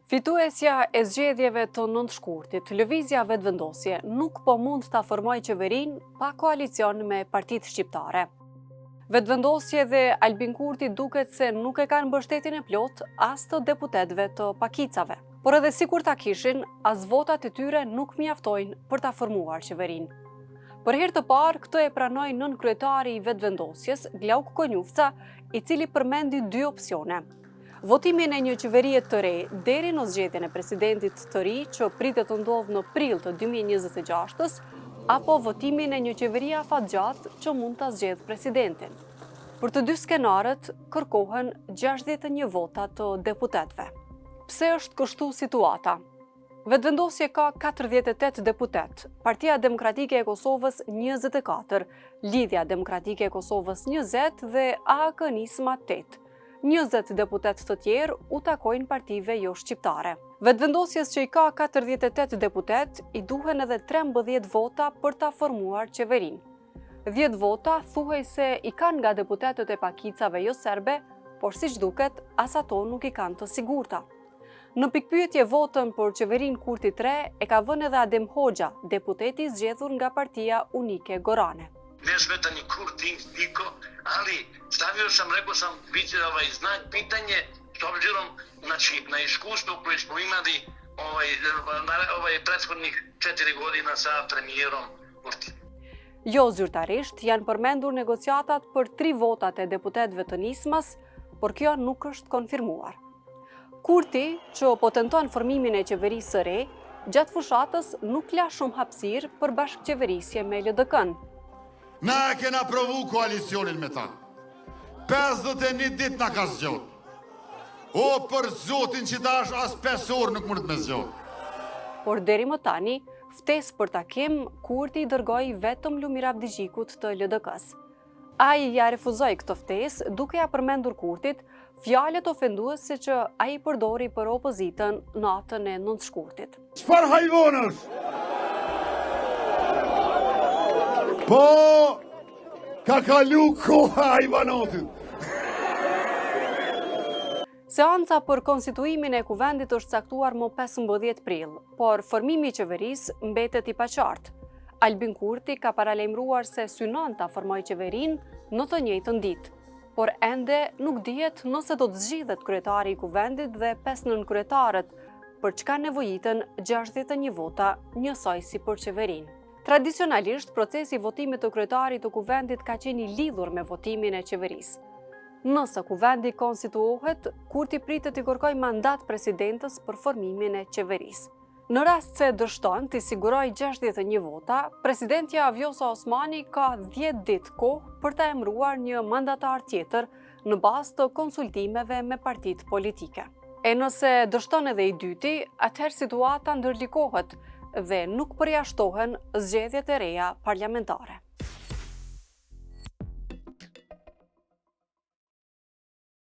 Fituesja e zgjedhjeve të nëntëshkurtit, lëvizja vetëvendosje nuk po mund ta formojë qeverinë pa koalicion me partitë shqiptare. Vetëvendosje dhe Albin Kurti duket se nuk e kanë mbështetjen e plot as të deputetëve të pakicave. Por edhe sikur ta kishin, as votat e tyre nuk mjaftojnë për ta formuar qeverinë. Për herë të parë, këtë e pranoi nënkryetari i vetëvendosjes, Glauk Konjufca, i cili përmendi dy opsione. Votimin e një qeverie të re deri në zgjedhjen e presidentit të ri që pritet të ndodhë në prill të 2026-s, apo votimin e një qeverie afatgjatë që mund ta zgjedhë presidentin. Për të dy skenarët kërkohen 61 vota të deputetëve. Pse është kështu situata? Vetëvendosje ka 48 deputet, Partia Demokratike e Kosovës 24, Lidhja Demokratike e Kosovës 20 dhe AK-Nisma 8. 20 deputet të tjerë u takojnë partive jo shqiptare. Vetëvendosjes që i ka 48 deputet, i duhen edhe 13 vota për ta formuar qeverinë. 10 vota thuhej se i kanë nga deputetët e pakicave jo serbe, por siç duket, as ato nuk i kanë të sigurta. Në pikpyetje votën për qeverinë Kurti 3 e ka vënë edhe Adem Hoxha, deputeti zgjedhur nga Partia Unike Gorane. Ne smetani Kurti ndiko, ali stavio sam, rekao sam, biti znak pitanje s obzirom na iskustvo koje smo imali prethodnih 4 godina sa premijerom Kurti. Jo zyrtarisht janë përmendur negociatat për 3 votat e deputetëve të Nismas, por kjo nuk është konfirmuar. Kurti, që po tenton formimin e qeverisë së re, gjatë fushatës nuk la shumë hapësirë për bashkëqeverisje me LDK-n. Na e kena provu koalicionin me ta. 51 dit na ka zgjot. O, për zotin që dash as 5 orë nuk mund të me zgjot. Por deri më tani, ftesë për takim, Kurti i dërgoi vetëm Lumir Abdigjikut të LDK-s. Ai ja refuzoi këtë ftesë, duke ja përmendur Kurtit fjalët ofenduese që ai përdori për opozitën natën e nëntëshkurtit. Çfarë hajvonësh? Po, ka kalu koha hajvanotit. Seanca për konstituimin e kuvendit është caktuar më 15 prill, por formimi i qeverisë mbetet i paqartë. Albin Kurti ka paralajmëruar se synon ta formojë qeverinë në të njëjtën ditë, por ende nuk dihet nëse do të zgjidhet kryetari i kuvendit dhe 5 nënkryetarët, për çka nevojiten 61 vota, njësoj si për qeverinë. Tradicionalisht, procesi i votimit të kryetarit të kuvendit ka qenë i lidhur me votimin e qeverisë. Nëse kuvendi konstituohet, Kurti pritet i kërkojë mandat presidentës për formimin e qeverisë. Në rast se dështon të sigurojë 61 vota, presidentja Vjosa Osmani ka 10 ditë kohë për ta emëruar një mandatar tjetër në bazë të konsultimeve me partitë politike. E nëse dështon edhe i dyti, atëherë situata ndërlikohet dhe nuk përjashtohen zgjedhjet e reja parlamentare.